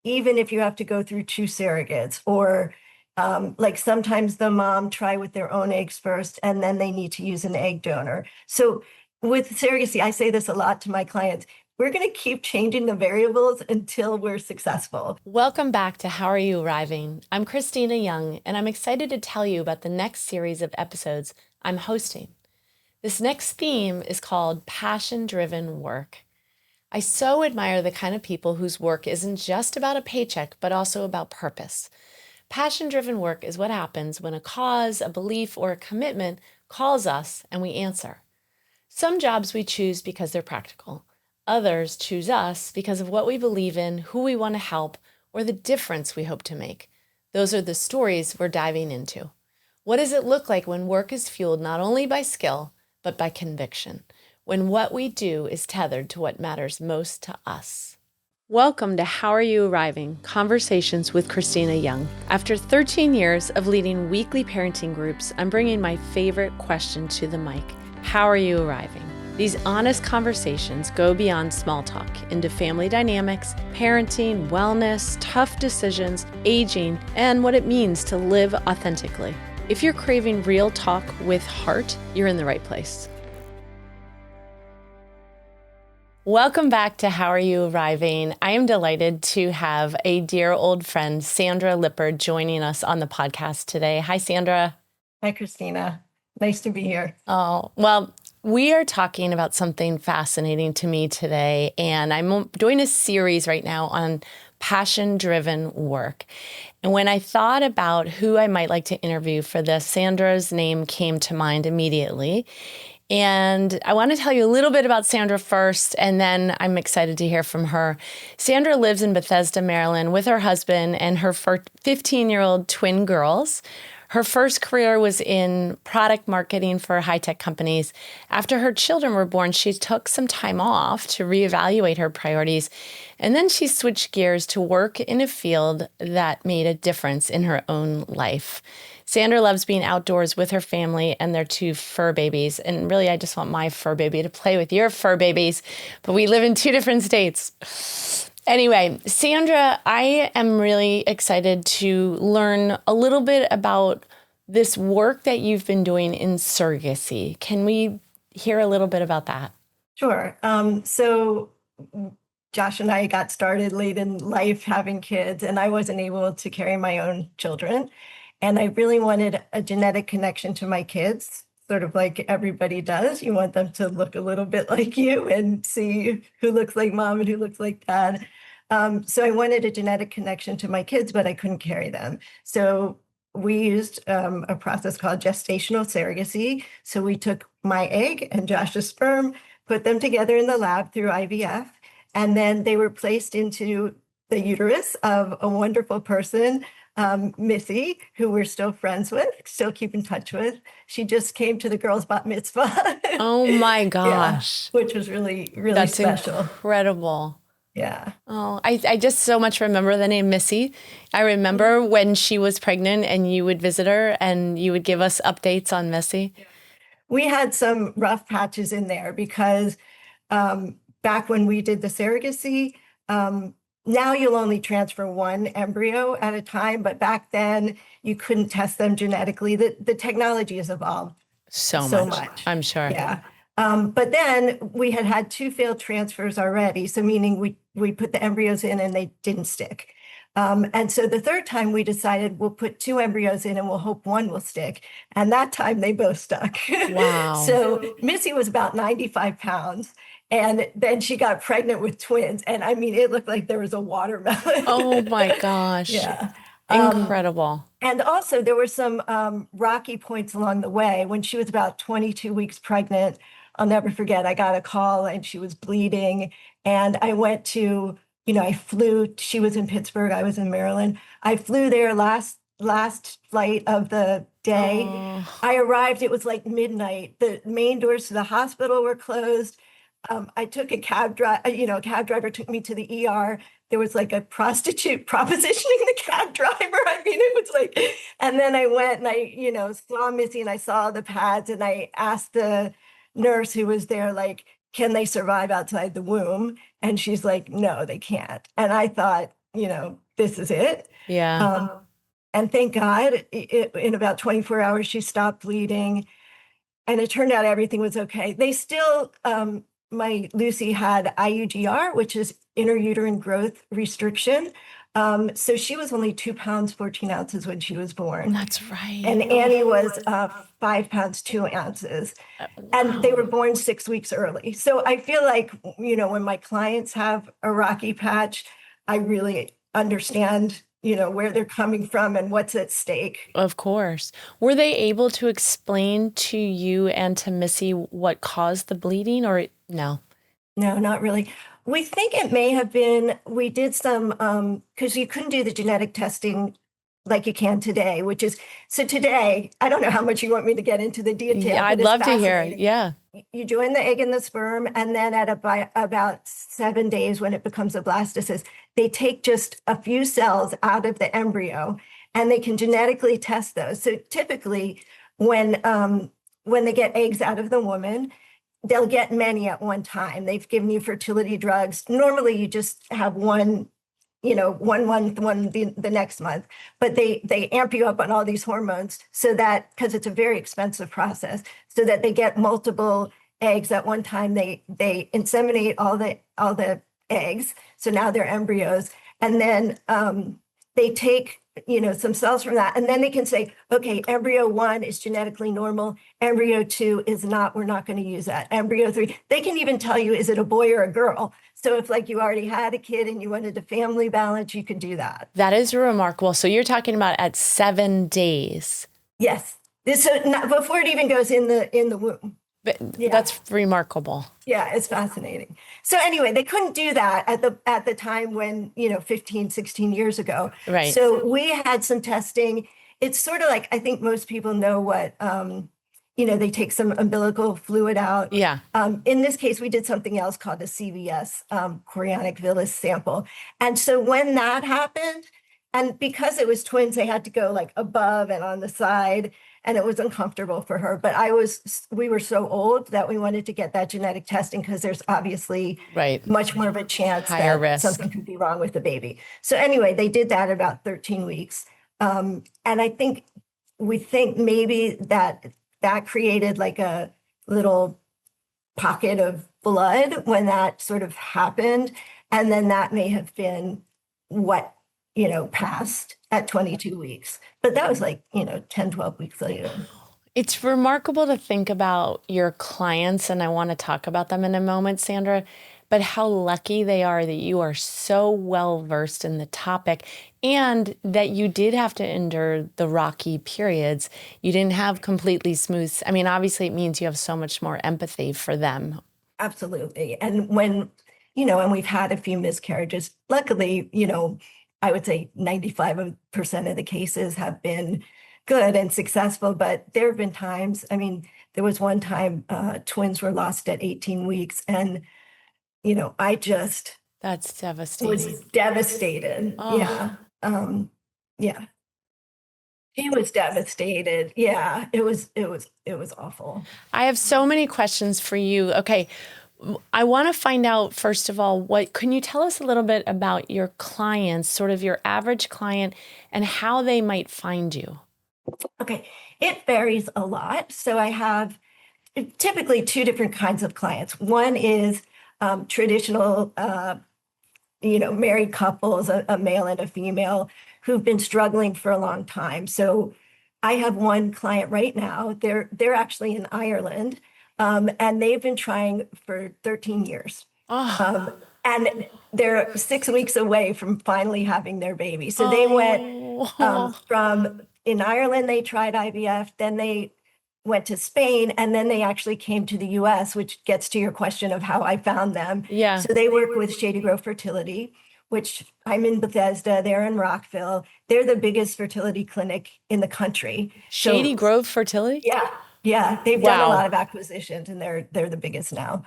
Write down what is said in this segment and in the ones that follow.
even if you have to go through two surrogates, or like sometimes the mom try with their own eggs first and then they need to use an egg donor. So with surrogacy, I say this a lot to my clients. We're going to keep changing the variables until we're successful. Welcome back to How Are You Arriving? I'm Christina Young, and I'm excited to tell you about the next series of episodes I'm hosting. This next theme is called Passion-Driven Work. I so admire the kind of people whose work isn't just about a paycheck, but also about purpose. Passion-driven work is what happens when a cause, a belief, or a commitment calls us and we answer. Some jobs we choose because they're practical. Others choose us because of what we believe in, who we want to help, or the difference we hope to make. Those are the stories we're diving into. What does it look like when work is fueled not only by skill, but by conviction? When what we do is tethered to what matters most to us. Welcome to How Are You Arriving? Conversations with Christina Young. After 13 years of leading weekly parenting groups, I'm bringing my favorite question to the mic. How are you arriving? These honest conversations go beyond small talk into family dynamics, parenting, wellness, tough decisions, aging, and what it means to live authentically. If you're craving real talk with heart, you're in the right place. Welcome back to How Are You Arriving? I am delighted to have a dear old friend, Sandra Lippard, joining us on the podcast today. Hi, Sandra. Hi, Christina. Nice to be here. Oh, well, we are talking about something fascinating to me today, and I'm doing a series right now on passion-driven work. And when I thought about who I might like to interview for this, Sandra's name came to mind immediately. And I want to tell you a little bit about Sandra first, and then I'm excited to hear from her. Sandra lives in Bethesda, Maryland with her husband and her 15-year-old twin girls. Her first career was in product marketing for high-tech companies. After her children were born, she took some time off to reevaluate her priorities, and then she switched gears to work in a field that made a difference in her own life. Sandra loves being outdoors with her family and their two fur babies, and really, I just want my fur baby to play with your fur babies, but we live in two different states. Anyway, Sandra, I am really excited to learn a little bit about this work that you've been doing in surrogacy. Can we hear a little bit about that? Sure. So Josh and I got started late in life having kids, and I wasn't able to carry my own children. And I really wanted a genetic connection to my kids, sort of like everybody does. You want them to look a little bit like you and see who looks like mom and who looks like dad. So I wanted a genetic connection to my kids, but I couldn't carry them. So we used a process called gestational surrogacy. So we took my egg and Josh's sperm, put them together in the lab through IVF, and then they were placed into the uterus of a wonderful person, Missy, who we're still friends with, still keep in touch with. She just came to the girls' bat mitzvah. Oh my Yeah, gosh. which was really, really That's special. incredible. Yeah. Oh, I just so much remember the name Missy. I remember when she was pregnant and you would visit her and you would give us updates on Missy. We had some rough patches in there because back when we did the surrogacy, now you'll only transfer one embryo at a time, but back then you couldn't test them genetically. The technology has evolved So so much, much. I'm sure. Yeah. But then we had two failed transfers already. So meaning we put the embryos in and they didn't stick. And so the third time we decided we'll put two embryos in and we'll hope one will stick. And that time they both stuck. Wow. So Missy was about 95 pounds. And then she got pregnant with twins. And I mean, it looked like there was a watermelon. Oh my gosh. Yeah. Incredible. And also there were some rocky points along the way. When she was about 22 weeks pregnant, I'll never forget, I got a call and she was bleeding. And I went to, I flew, she was in Pittsburgh, I was in Maryland. I flew there last flight of the day. Oh. I arrived, it was like midnight. The main doors to the hospital were closed. I took a cab driver, a cab driver took me to the ER. There was like a prostitute propositioning the cab driver. I mean, it was like, and then I went and I, saw Missy and I saw the pads and I asked the nurse who was there, like, can they survive outside the womb? And she's like, no, they can't. And I thought, this is it. Yeah. And thank God, in about 24 hours, she stopped bleeding. And it turned out everything was okay. They still, my Lucy had IUGR, which is intrauterine growth restriction. So she was only 2 pounds, 14 ounces when she was born. That's right. And Annie was 5 pounds, 2 ounces. And they were born 6 weeks early. So I feel like, when my clients have a rocky patch, I really understand, where they're coming from and what's at stake. Of course. Were they able to explain to you and to Missy what caused the bleeding, or no? No, not really. We think it may have been, we did some, because you couldn't do the genetic testing like you can today, so today, I don't know how much you want me to get into the detail. Yeah, but I'd it's love to hear. fascinating. Yeah. You join the egg and the sperm, and then at about 7 days when it becomes a blastocyst, they take just a few cells out of the embryo, and they can genetically test those. So typically, when they get eggs out of the woman, they'll get many at one time. They've given you fertility drugs. Normally, you just have one 1 month, one the next month, but they amp you up on all these hormones so that, because it's a very expensive process, so that they get multiple eggs at one time. They inseminate all the eggs, so now they're embryos, and then they take some cells from that, and then they can say, okay, embryo 1 is genetically normal, embryo 2 is not, we're not going to use that, embryo 3, they can even tell you, is it a boy or a girl? So if you already had a kid and you wanted a family balance, you could do that. That is remarkable. So you're talking about at 7 days. Yes. Before it even goes in the womb. But Yeah. That's remarkable. Yeah, it's fascinating. So anyway, they couldn't do that at the time when, 15, 16 years ago. Right. So we had some testing. It's sort of like, I think most people know what, they take some umbilical fluid out. Yeah. In this case, we did something else called a CVS, chorionic villus sample. And so when that happened, and because it was twins, they had to go above and on the side, and it was uncomfortable for her. But we were so old that we wanted to get that genetic testing because there's obviously Right. much more of a chance Higher that risk. something could be wrong with the baby. So anyway, they did that about 13 weeks. And we think maybe that created a little pocket of blood when that sort of happened. And then that may have been what passed at 22 weeks. But that was 10, 12 weeks later. It's remarkable to think about your clients, and I want to talk about them in a moment, Sandra, but how lucky they are that you are so well versed in the topic and that you did have to endure the rocky periods. You didn't have completely smooth. I mean, obviously it means you have so much more empathy for them. Absolutely. And when we've had a few miscarriages, luckily, I would say 95% of the cases have been good and successful, but there have been times, there was one time twins were lost at 18 weeks, and, I just That's was devastating. devastated. Oh. Yeah. Yeah. He was devastated. Yeah, it was awful. I have so many questions for you. Okay. I want to find out, first of all, can you tell us a little bit about your clients, sort of your average client, and how they might find you? Okay, it varies a lot. So I have typically 2 different kinds of clients. One is traditional, married couples, a male and a female, who've been struggling for a long time. So I have one client right now. They're actually in Ireland, and they've been trying for 13 years. Oh, And they're 6 weeks away from finally having their baby. So they went from in Ireland, they tried IVF, then they went to Spain, and then they actually came to the US, which gets to your question of how I found them. Yeah. So they work with Shady Grove Fertility, which I'm in Bethesda, they're in Rockville. They're the biggest fertility clinic in the country. Shady So, Grove Fertility? yeah, they've done a Wow. lot of acquisitions, and they're the biggest now.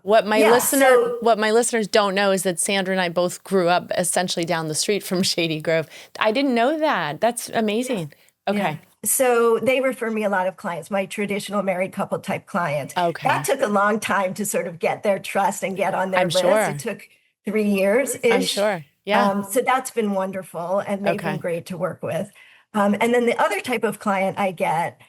What my Yeah, so- listeners don't know is that Sandra and I both grew up essentially down the street from Shady Grove. I didn't know that. That's amazing. Okay. Yeah. So they refer me a lot of clients, my traditional married couple type clients. Okay. That took a long time to sort of get their trust and get on their I'm list. sure. It took 3 years-ish. I'm sure. Yeah. So that's been wonderful, and they've been Okay. great to work with. And then the other type of client I get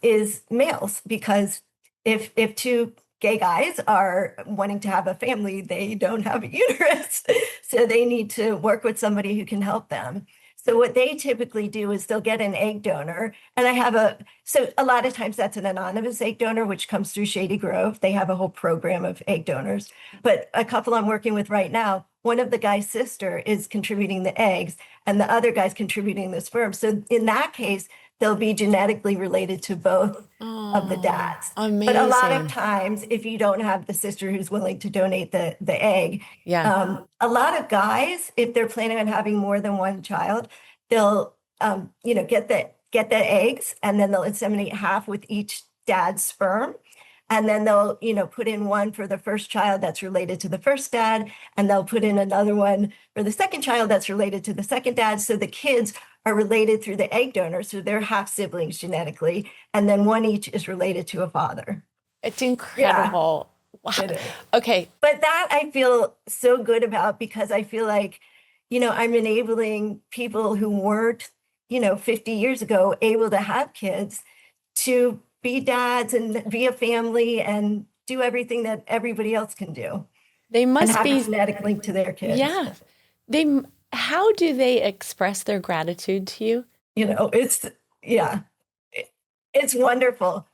is males, because if two gay guys are wanting to have a family, they don't have a uterus, so they need to work with somebody who can help them. So what they typically do is they'll get an egg donor, and so a lot of times that's an anonymous egg donor, which comes through Shady Grove. They have a whole program of egg donors. But a couple I'm working with right now, one of the guy's sister is contributing the eggs, and the other guy's contributing the sperm. So in that case, they'll be genetically related to both of the Oh, dads. But a lot of amazing. times, if you don't have the sister who's willing to donate the egg, Yeah. a lot of guys, if they're planning on having more than one child, they'll get the eggs, and then they'll inseminate half with each dad's sperm. And then they'll, put in one for the first child that's related to the first dad, and they'll put in another one for the second child that's related to the second dad. So the kids are related through the egg donor, so they're half siblings genetically, and then one each is related to a father. It's Yeah, incredible. Wow. it is. Okay. But that I feel so good about, because I feel like, I'm enabling people who weren't, 50 years ago able to have kids to be dads and be a family and do everything that everybody else can do They and must have a be, genetic link to their kids. yeah. How do they express their gratitude to you? Yeah, it- it's wonderful.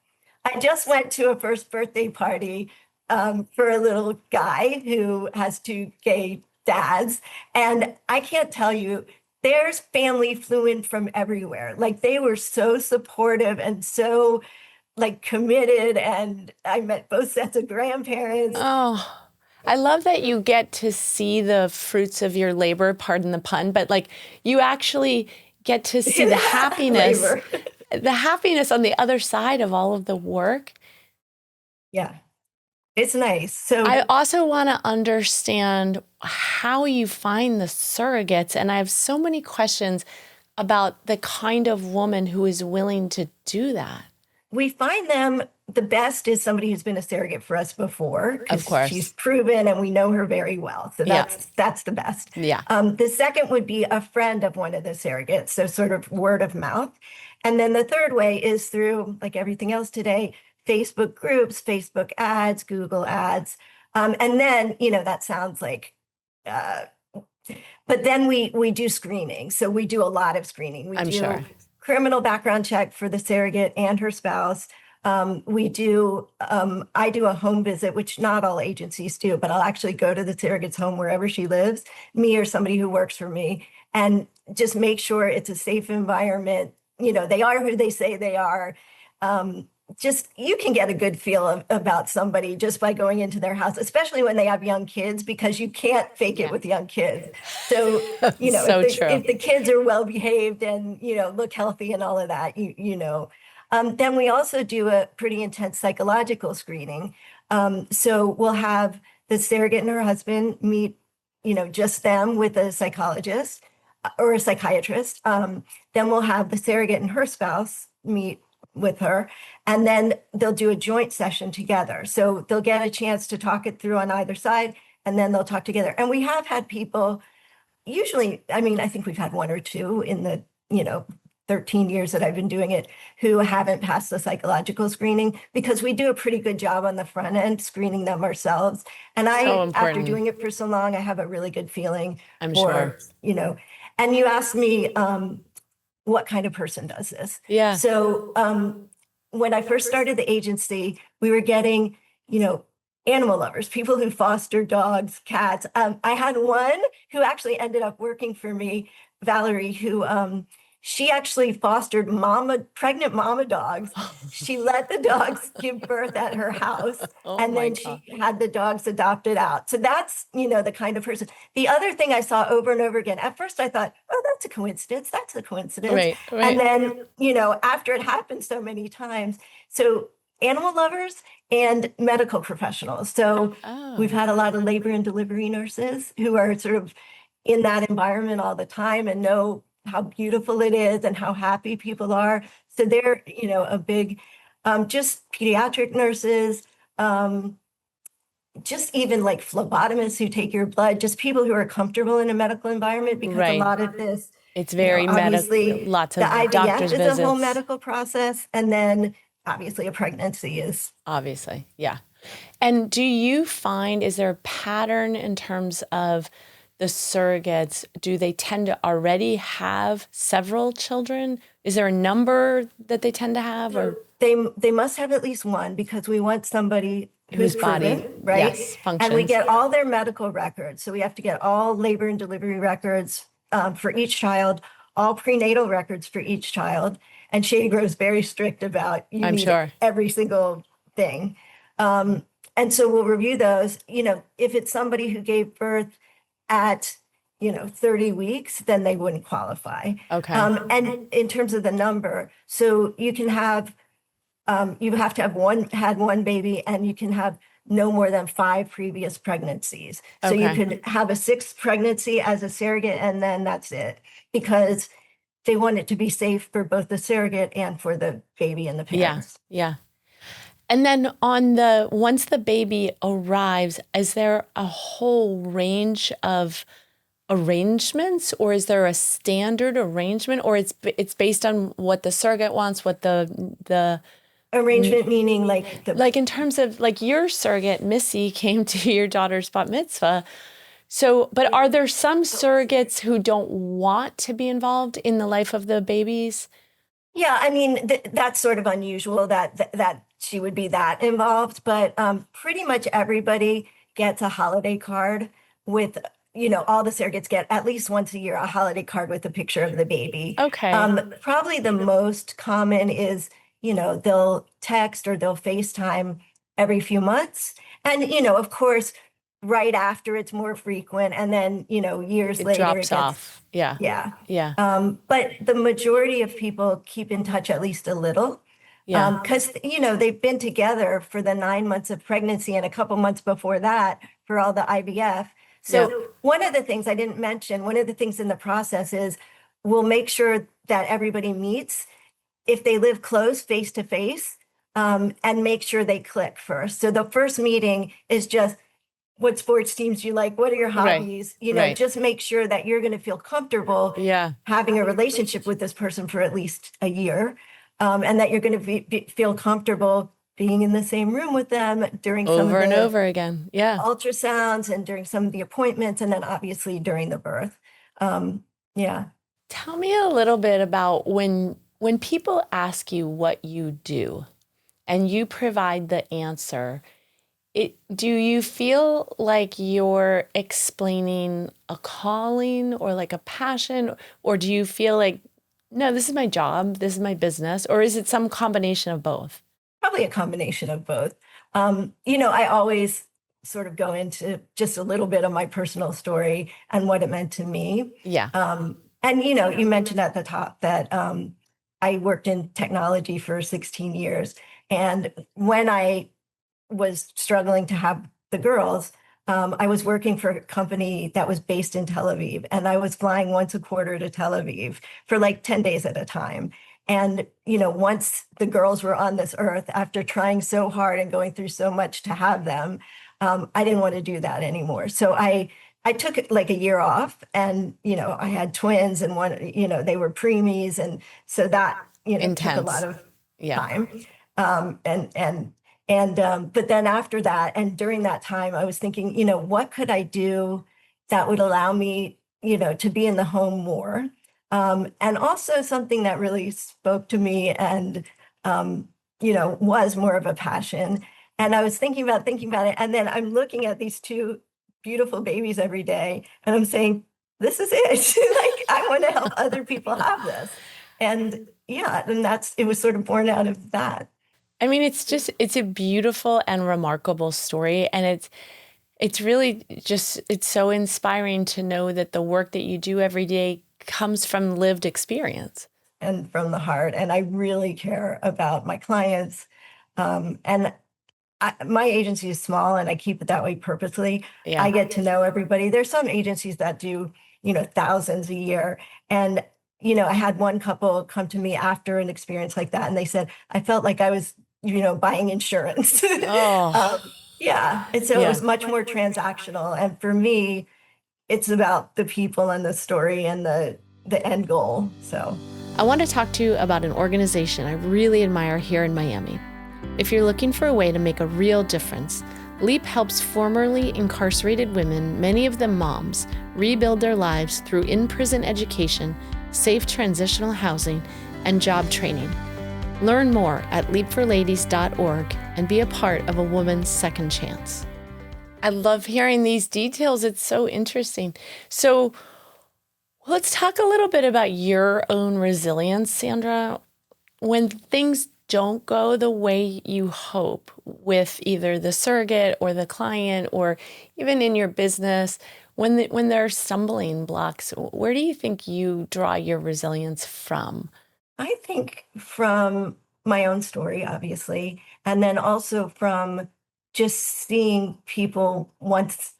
I just went to a first birthday party for a little guy who has two gay dads. And I can't tell you, there's family flew in from everywhere. Like, they were so supportive and so like committed. And I met both sets of grandparents. Oh, I love that you get to see the fruits of your labor, pardon the pun, but like you actually get to see Labor. the happiness on the other side of all of the work. Yeah, it's nice. I So also want to understand how you find the surrogates. And I have so many questions about the kind of woman who is willing to do that. we find them, the best is somebody who's been a surrogate for us before, Of because she's course. proven and we know her very well. So Yeah. that's the best. Yeah. The second would be a friend of one of the surrogates, so sort of word of mouth. And then the third way is through, like everything else today, Facebook groups, Facebook ads, Google ads. And then, that sounds like uh, but then we do screening. So we do a lot of screening. We I'm do sure. criminal background check for the surrogate and her spouse. I do a home visit, which not all agencies do, but I'll actually go to the surrogate's home wherever she lives, me or somebody who works for me, and just make sure it's a safe environment. They are who they say they are. Just you can get a good feel about somebody just by going into their house, especially when they have young kids, because you can't fake it Yeah. with young kids. So, So true. if the kids are well behaved and, look healthy and all of that, then we also do a pretty intense psychological screening. So we'll have the surrogate and her husband meet, just them with a psychologist or a psychiatrist. Then we'll have the surrogate and her spouse meet with her, and then they'll do a joint session together. So they'll get a chance to talk it through on either side, and then they'll talk together. And we have had people, usually, I mean, I think we've had one or two in the, 13 years that I've been doing it, who haven't passed the psychological screening, because we do a pretty good job on the front end screening them ourselves. And So after important. doing it for so long, I have a really good feeling I'm for, sure. and you asked me, what kind of person does this? Yeah. So when I first started the agency, we were getting, animal lovers, people who foster dogs, cats. I had one who actually ended up working for me, Valerie, who she actually fostered pregnant mama dogs. She let the dogs give birth at her house, Oh and my then God. she had the dogs adopted out. So that's, the kind of person. The other thing I saw over and over again, at first I thought, oh, that's a coincidence. That's a coincidence. Right, And right. then, after it happened so many times, so animal lovers and medical professionals. So we've Oh, had a lot of labor and delivery nurses who are sort of in that environment all the time and know how beautiful it is and how happy people are. So they're, a big, just pediatric nurses, um, just even like phlebotomists who take your blood, just people who are comfortable in a medical environment, because a Right. lot of this, It's very medical, obviously lots the of IVF doctor's is a whole visits, medical process. And then obviously a pregnancy is. obviously. Yeah. And do you find, is there a pattern in terms of the surrogates? Do they tend to already have several children? Is there a number that they tend to have, or They must have at least one, because we want somebody whose who's body, proven, right? yes, And we functions? get all their medical records. So we have to get all labor and delivery records for each child, all prenatal records for each child. And Shady Grove's very strict about you I'm need sure. every single thing. And so we'll review those. If it's somebody who gave birth at 30 weeks, then they wouldn't qualify. Okay. And in terms of the number, so you can have, you have to have had one baby, and you can have no more than 5 previous pregnancies. So you Okay. could have a 6th pregnancy as a surrogate, and then that's it, because they want it to be safe for both the surrogate and for the baby and the Yeah. parents. Yeah. And then once the baby arrives, is there a whole range of arrangements, or is there a standard arrangement, or it's based on what the surrogate wants, what the Arrangement meaning like like in terms of like your surrogate Missy came to your daughter's bat mitzvah. So, but are there some surrogates who don't want to be involved in the life of the babies? Yeah, I mean, that's sort of unusual that she would be that involved, but pretty much everybody gets a holiday card with, all the surrogates get at least once a year a holiday card with a picture of the baby. Okay. Probably the most common is, they'll text or they'll FaceTime every few months. And, of course, right after it's more frequent, and then, years It later it drops gets. off. Yeah. Yeah. Yeah. But the majority of people keep in touch at least a little, Yeah. because, they've been together for the 9 months of pregnancy and a couple months before that for all the IVF. So Yeah. one of the things I didn't mention, one of the things in the process is we'll make sure that everybody meets if they live close, face to face, and make sure they click first. So the first meeting is just, what sports teams do you like? What are your Right. hobbies? Right. Just make sure that you're going to feel comfortable Yeah. having a relationship with this person for at least a year, and that you're going to feel comfortable being in the same room with them during some Over of and the over again. Yeah. ultrasounds and during some of the appointments, and then obviously during the birth. Yeah. Tell me a little bit about when people ask you what you do and you provide the answer, do you feel like you're explaining a calling or like a passion, or do you feel like, no, this is my job, this is my business, or is it some combination of both? Probably a combination of both. I always sort of go into just a little bit of my personal story and what it meant to me. Yeah. And you mentioned at the top that I worked in technology for 16 years. And when I was struggling to have the girls, I was working for a company that was based in Tel Aviv, and I was flying once a quarter to Tel Aviv for like 10 days at a time. And, once the girls were on this earth, after trying so hard and going through so much to have them, I didn't want to do that anymore. So I took like a year off, and, I had twins, and one, they were preemies. And so that, took a lot Intense. of Yeah. time. But then after that, and during that time, I was thinking, what could I do that would allow me, to be in the home more? And also something that really spoke to me and, was more of a passion. And I was thinking about it. And then I'm looking at these 2 beautiful babies every day, and I'm saying, this is it. Like, I want to help other people have this. And yeah, and it was sort of born out of that. I mean, it's a beautiful and remarkable story. And it's really just, it's so inspiring to know that the work that you do every day comes from lived experience. And from the heart. And I really care about my clients. And my agency is small, and I keep it that way purposely. Yeah. I get to know everybody. There's some agencies that do, thousands a year. And, I had one couple come to me after an experience like that, and they said, I felt like I was, buying insurance. Oh. Yeah. And so it Yeah. was much more transactional. And for me, it's about the people and the story and the end goal. So I want to talk to you about an organization I really admire here in Miami. If you're looking for a way to make a real difference, LEAP helps formerly incarcerated women, many of them moms, rebuild their lives through in-prison education, safe transitional housing, and job training. Learn more at leapforladies.org and be a part of a woman's second chance. I love hearing these details. It's so interesting. So let's talk a little bit about your own resilience, Sandra. When things don't go the way you hope with either the surrogate or the client or even in your business, when there are stumbling blocks, where do you think you draw your resilience from? I think from my own story, obviously, and then also from just seeing people once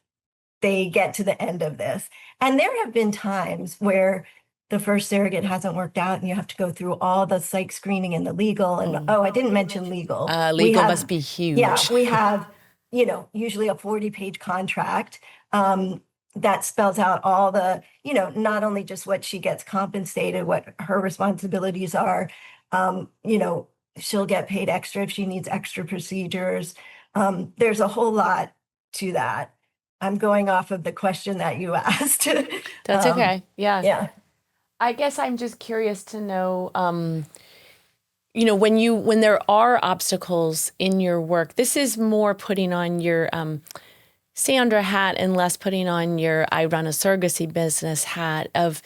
they get to the end of this. And there have been times where the first surrogate hasn't worked out and you have to go through all the psych screening and the legal. And I didn't mention legal. We Legal have, must be yeah, huge. we have, usually a 40-page contract that spells out all the, not only just what she gets compensated, what her responsibilities are. She'll get paid extra if she needs extra procedures. There's a whole lot to that. I'm going off of the question that you asked. That's okay. Yeah. Yeah. I guess I'm just curious to know, when there are obstacles in your work, this is more putting on your Sandra hat and less putting on your I run a surrogacy business hat of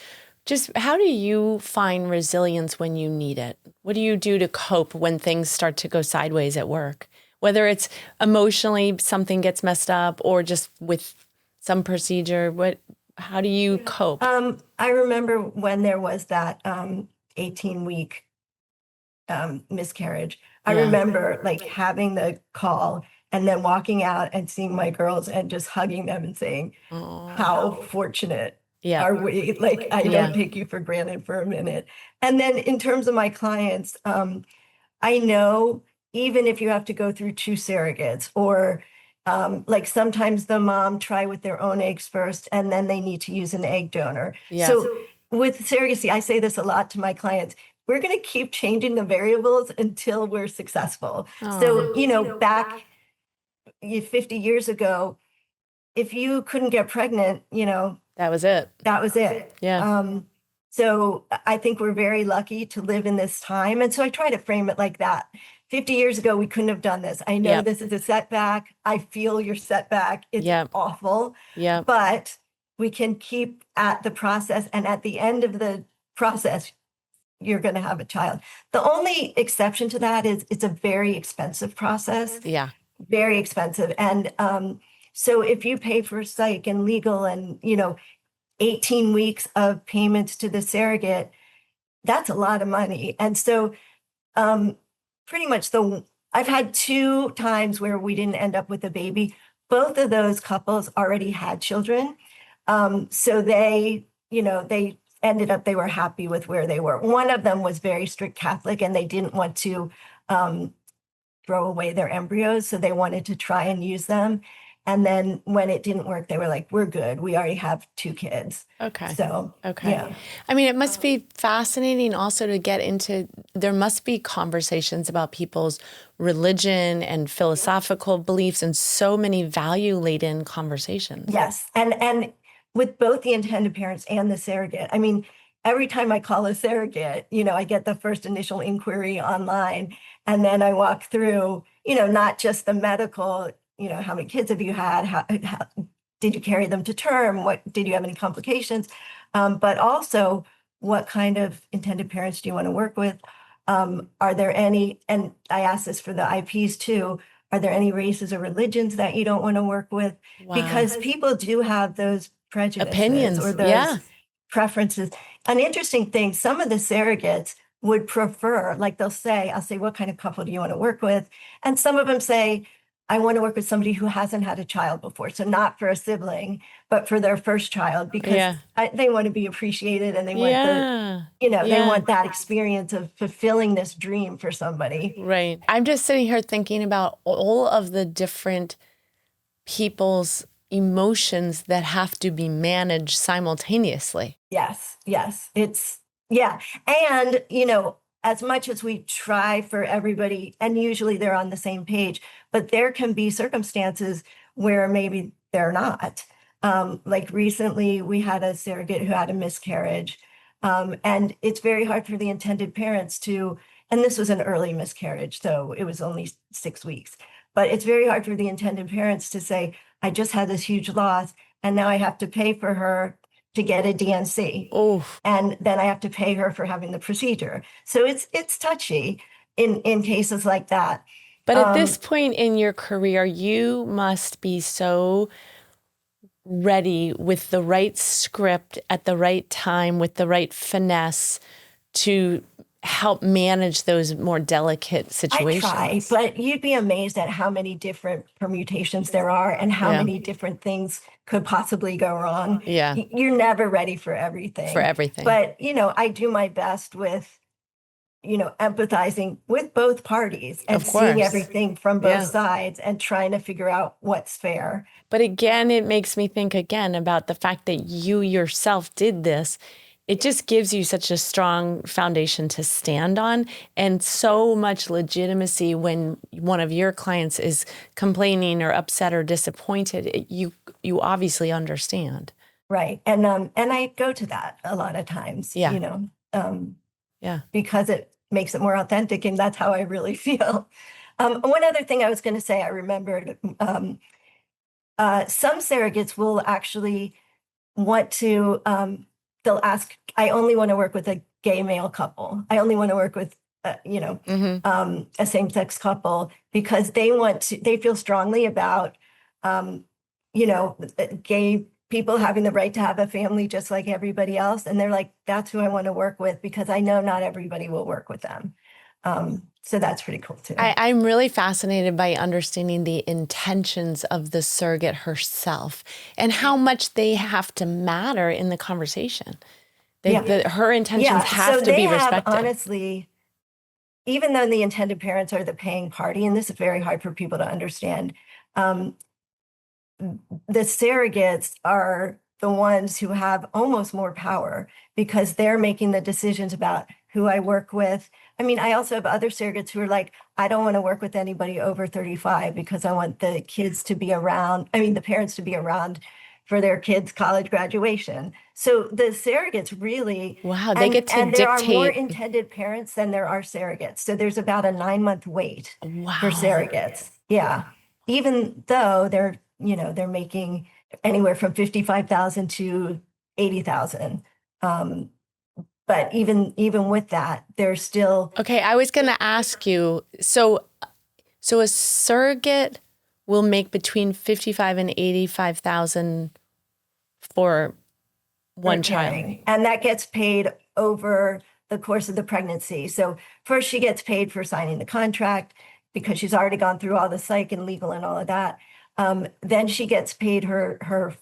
just how do you find resilience when you need it? What do you do to cope when things start to go sideways at work? Whether it's emotionally something gets messed up or just with some procedure, how do you cope? I remember when there was that 18-week miscarriage. I Yeah. remember like having the call and then walking out and seeing my girls and just hugging them and saying, how fortunate Yeah. are we? Like, I Yeah. don't take you for granted for a minute. And then in terms of my clients, I know even if you have to go through two surrogates or like sometimes the mom try with their own eggs first and then they need to use an egg donor. Yeah. So with surrogacy, I say this a lot to my clients. We're going to keep changing the variables until we're successful. So, back 50 years ago, if you couldn't get pregnant, That was it. that was it. Yeah. So I think we're very lucky to live in this time. And so I try to frame it like that. 50 years ago, we couldn't have done this. I know Yep. this is a setback. I feel your setback. It's Yep. awful, Yeah. but we can keep at the process. And at the end of the process, you're going to have a child. The only exception to that is it's a very expensive process, Yeah. very expensive. And so if you pay for psych and legal and, 18 weeks of payments to the surrogate, that's a lot of money. And so pretty much I've had 2 times where we didn't end up with a baby. Both of those couples already had children. So they ended up, they were happy with where they were. One of them was very strict Catholic and they didn't want to throw away their embryos. So they wanted to try and use them. And then when it didn't work, they were like, we're good. We already have 2 kids. Okay. So, Okay. yeah. I mean, it must be fascinating also to get into, there must be conversations about people's religion and philosophical beliefs and so many value-laden conversations. Yes. And with both the intended parents and the surrogate, I mean, every time I call a surrogate, I get the first initial inquiry online and then I walk through, not just the medical, how many kids have you had? How did you carry them to term? Did you have any complications? But also what kind of intended parents do you want to work with? Are there any, and I ask this for the IPs too, are there any races or religions that you don't want to work with? Wow. Because people do have those prejudices Opinions. or those Yeah. preferences. An interesting thing, some of the surrogates would prefer, like I'll say, what kind of couple do you want to work with? And some of them say, I want to work with somebody who hasn't had a child before. So not for a sibling, but for their first child, because Yeah. they want to be appreciated and they want Yeah. they want that experience of fulfilling this dream for somebody. Right. I'm just sitting here thinking about all of the different people's emotions that have to be managed simultaneously. Yes, yes. Yeah. And, as much as we try for everybody, and usually they're on the same page, but there can be circumstances where maybe they're not. Like recently, we had a surrogate who had a miscarriage. And it's very hard for the intended parents and this was an early miscarriage, so it was only 6 weeks. But it's very hard for the intended parents to say, I just had this huge loss, and now I have to pay for her to get a DNC. Oh, And then I have to pay her for having the procedure. So it's touchy in cases like that. but at this point in your career, you must be so ready with the right script at the right time, with the right finesse to help manage those more delicate situations. I try, but you'd be amazed at how many different permutations there are and how Yeah. many different things could possibly go wrong. Yeah. You're never ready for everything. For everything. But, I do my best with, empathizing with both parties and Of course. seeing everything from both Yeah. sides and trying to figure out what's fair. But again, it makes me think again about the fact that you yourself did this. It just gives you such a strong foundation to stand on and so much legitimacy when one of your clients is complaining or upset or disappointed. You obviously understand. Right. And I go to that a lot of times, Yeah. Yeah. because it makes it more authentic, and that's how I really feel. One other thing I was going to say, I remembered, some surrogates will actually want to, they'll ask, I only want to work with a gay male couple. I only want to work with, a same-sex couple, because they feel strongly about, gay people having the right to have a family just like everybody else. And they're like, that's who I want to work with, because I know not everybody will work with them. So that's pretty cool too. I'm really fascinated by understanding the intentions of the surrogate herself and how much they have to matter in the conversation. Her intentions have to be respected. Honestly, even though the intended parents are the paying party, and this is very hard for people to understand, the surrogates are the ones who have almost more power because they're making the decisions about who I work with. I mean, I also have other surrogates who are like, I don't want to work with anybody over 35 because I want the kids to be around, the parents to be around for their kids' college graduation. So the surrogates really, wow, they get to and dictate. There are more intended parents than there are surrogates. So there's about a 9-month wait for surrogates. Yeah. Even though they're making anywhere from 55,000 to 80,000. But even with that, they're still. Okay, I was going to ask you, so a surrogate will make between 55 and 85,000 for one child. And that gets paid over the course of the pregnancy. So first she gets paid for signing the contract because she's already gone through all the psych and legal and all of that. Then she gets paid her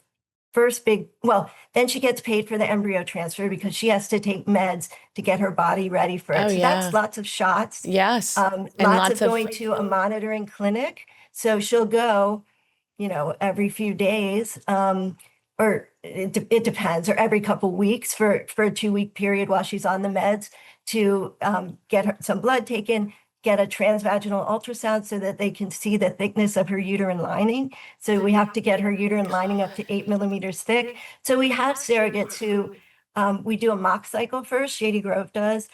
first then she gets paid for the embryo transfer because she has to take meds to get her body ready for it. Oh, so yeah. That's lots of shots. Yes. And lots of going to a monitoring clinic. So she'll go, every few days, or it depends, or every couple weeks for a 2-week period while she's on the meds to get some blood taken, get a transvaginal ultrasound so that they can see the thickness of her uterine lining. So we have to get her uterine lining up to 8 millimeters thick. So we have surrogates who, we do a mock cycle first, Shady Grove does,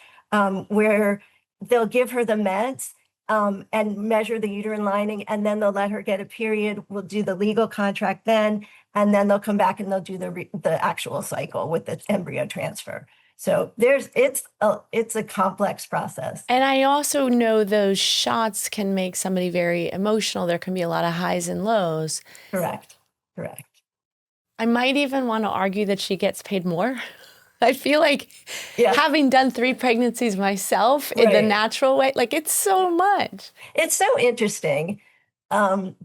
where they'll give her the meds and measure the uterine lining, and then they'll let her get a period. We'll do the legal contract then, and then they'll come back and they'll do the actual cycle with the embryo transfer. So it's a complex process. And I also know those shots can make somebody very emotional. There can be a lot of highs and lows. Correct. I might even want to argue that she gets paid more. I feel like having done 3 pregnancies myself in the natural way, like it's so much. It's so interesting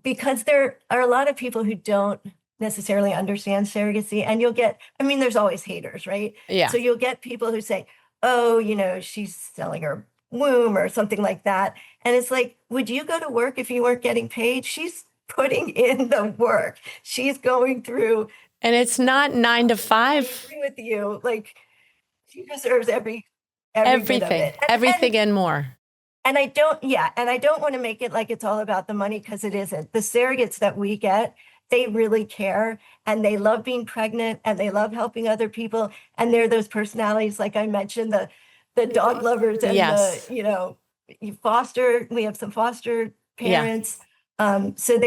because there are a lot of people who don't necessarily understand surrogacy, and you'll get, there's always haters, right? Yeah. So you'll get people who say, oh, she's selling her womb or something like that. And it's like, would you go to work if you weren't getting paid? She's putting in the work. She's going through. And it's not 9 to I 5. agree with you. Like, she deserves every bit of Everything, it. everything and more. And I don't want to make it like it's all about the money, because it isn't. The surrogates that we get, they really care, and they love being pregnant, and they love helping other people. And they're those personalities, like I mentioned, the dog lovers and Yes. we have some foster Yeah. parents. So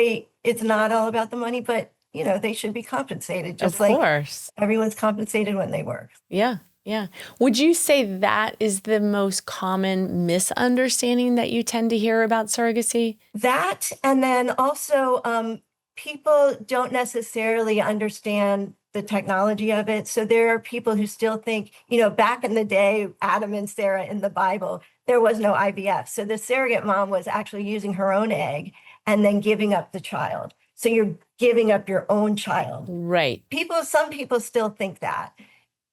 it's not all about the money, but they should be compensated, just Of like course. everyone's compensated when they work. Yeah. Yeah. Would you say that is the most common misunderstanding that you tend to hear about surrogacy? That, and then also people don't necessarily understand the technology of it. So there are people who still think, back in the day, Adam and Sarah in the Bible, there was no IVF. So the surrogate mom was actually using her own egg and then giving up the child. So you're giving up your own child. Right. Some people still think that.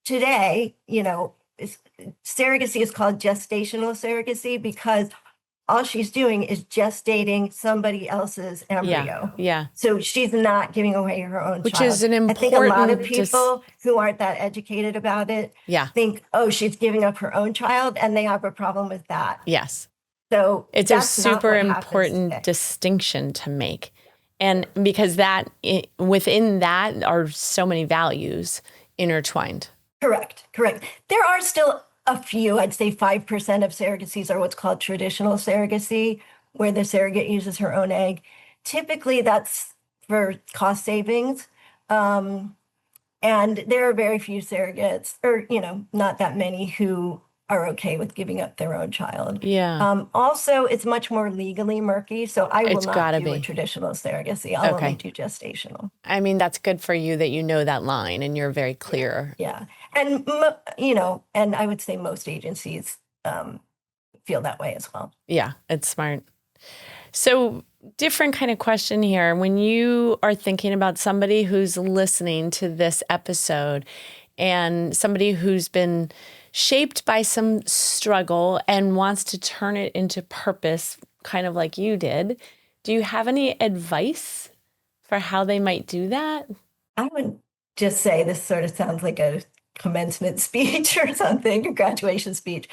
Today, surrogacy is called gestational surrogacy, because all she's doing is gestating somebody else's embryo. Yeah. So she's not giving away her own Which child. is an I think a lot of important people who aren't that educated about it think, oh, she's giving up her own child, and they have a problem with that. Yes. So it's a that's not super what happens important today. distinction to make. And because within that are so many values intertwined. Correct. There are still a few, I'd say 5% of surrogacies are what's called traditional surrogacy, where the surrogate uses her own egg. Typically, that's for cost savings. And there are very few surrogates, or, not that many, who are okay with giving up their own child. Yeah. Also, it's much more legally murky. So I will It's not gotta do a be. traditional surrogacy. I'll Okay. only do gestational. I mean, that's good for you that you know that line and you're very clear. Yeah. And, and I would say most agencies feel that way as well. Yeah, it's smart. So different kind of question here. When you are thinking about somebody who's listening to this episode and somebody who's been shaped by some struggle and wants to turn it into purpose, kind of like you did, do you have any advice for how they might do that? I would just say, this sort of sounds like a commencement speech or something, a graduation speech.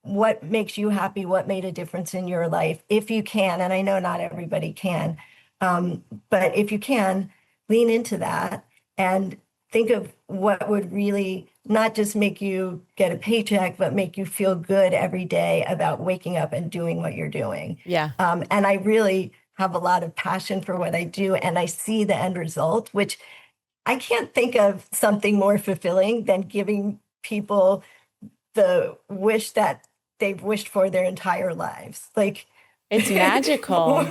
What makes you happy? What made a difference in your life? If you can, and I know not everybody can, but if you can, lean into that and think of what would really not just make you get a paycheck, but make you feel good every day about waking up and doing what you're doing. Yeah. And I really have a lot of passion for what I do, and I see the end result, which I can't think of something more fulfilling than giving people the wish that they've wished for their entire lives. Like, it's magical.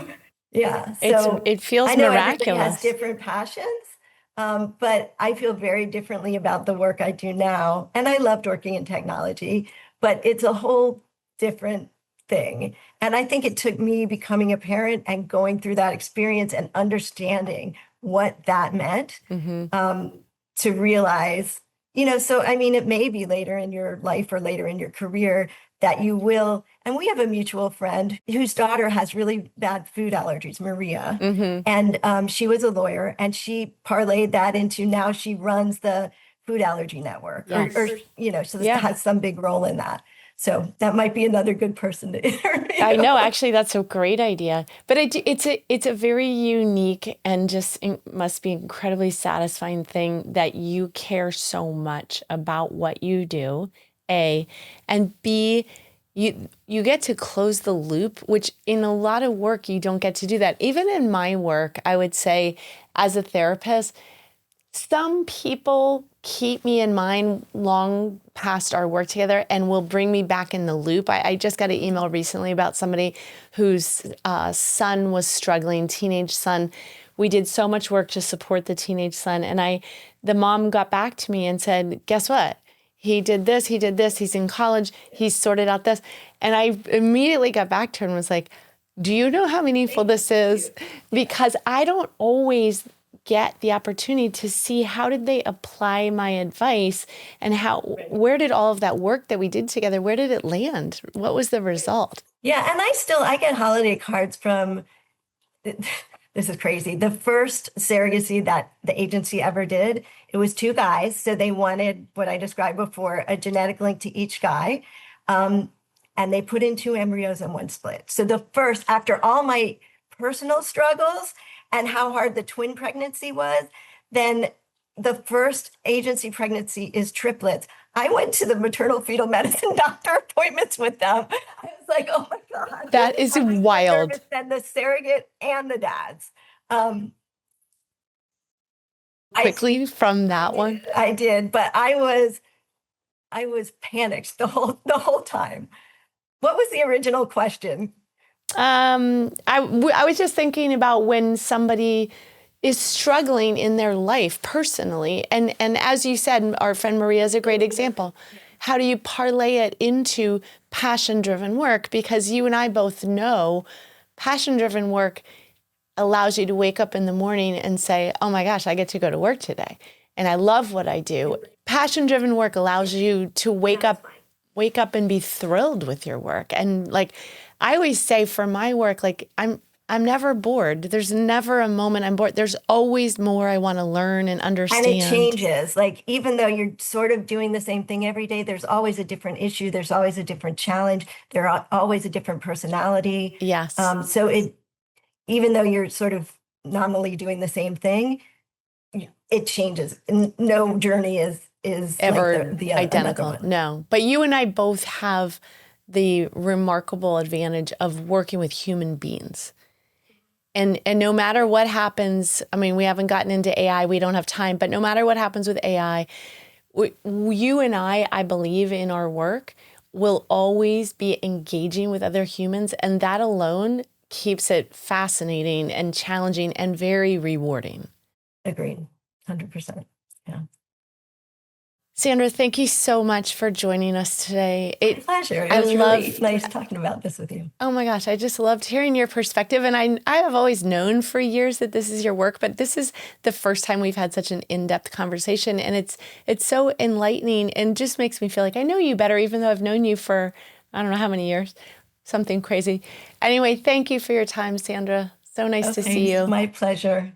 Yeah. So it feels I know miraculous. everybody has different passions, but I feel very differently about the work I do now. And I loved working in technology, but it's a whole different thing. And I think it took me becoming a parent and going through that experience and understanding what that meant to realize, so I mean, it may be later in your life or later in your career that you will. And we have a mutual friend whose daughter has really bad food allergies, Maria. And she was a lawyer, and she parlayed that into, now she runs the food allergy network, Yes. so this has some big role in that. So that might be another good person to interview. I know, actually, that's a great idea. But it's a very unique and just must be incredibly satisfying thing that you care so much about what you do, A, and B, you get to close the loop, which in a lot of work, you don't get to do that. Even in my work, I would say as a therapist, some people keep me in mind long past our work together and will bring me back in the loop. I just got an email recently about somebody whose son was struggling, teenage son. We did so much work to support the teenage son. And the mom got back to me and said, guess what? He did this, he's in college, he's sorted out this. And I immediately got back to her and was like, do you know how meaningful this is? Because I don't always get the opportunity to see how did they apply my advice and where did all of that work that we did together, where did it land? What was the result? Yeah. And I get holiday cards from this is crazy. The first surrogacy that the agency ever did, it was two guys. So they wanted what I described before, a genetic link to each guy. And they put in two embryos and one split. So the first, after all my personal struggles and how hard the twin pregnancy was, then the first agency pregnancy is triplets. I went to the maternal fetal medicine doctor appointments with them. I was like, oh my God. That is wild. Than the surrogate and the dads. Quickly from that one. I did, but I was panicked the whole time. What was the original question? I was just thinking about when somebody is struggling in their life personally. And as you said, our friend Maria is a great example. How do you parlay it into passion-driven work? Because you and I both know passion-driven work allows you to wake up in the morning and say, oh my gosh, I get to go to work today. And I love what I do. Passion-driven work allows you to wake up and be thrilled with your work. And like I always say for my work, like I'm never bored. There's never a moment I'm bored. There's always more I want to learn and understand. And it changes. Like even though you're sort of doing the same thing every day, there's always a different issue. There's always a different challenge. There's always a different personality. Yes. So even though you're sort of nominally doing the same thing, it changes. No journey is ever like the identical. No, but you and I both have the remarkable advantage of working with human beings. And no matter what happens, I mean, we haven't gotten into AI, we don't have time, but no matter what happens with AI, you and I believe in our work, will always be engaging with other humans. And that alone keeps it fascinating and challenging and very rewarding. Agreed. 100%. Yeah. Sandra, thank you so much for joining us today. My pleasure. It was really nice talking about this with you. Oh my gosh, I just loved hearing your perspective. And I have always known for years that this is your work, but this is the first time we've had such an in-depth conversation. And it's so enlightening and just makes me feel like I know you better, even though I've known you for, I don't know how many years, something crazy. Anyway, thank you for your time, Sandra. So nice to see you. My pleasure.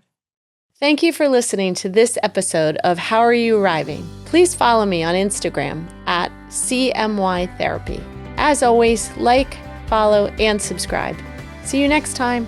Thank you for listening to this episode of How Are You Arriving? Please follow me on Instagram at CMY Therapy. As always, like, follow, and subscribe. See you next time.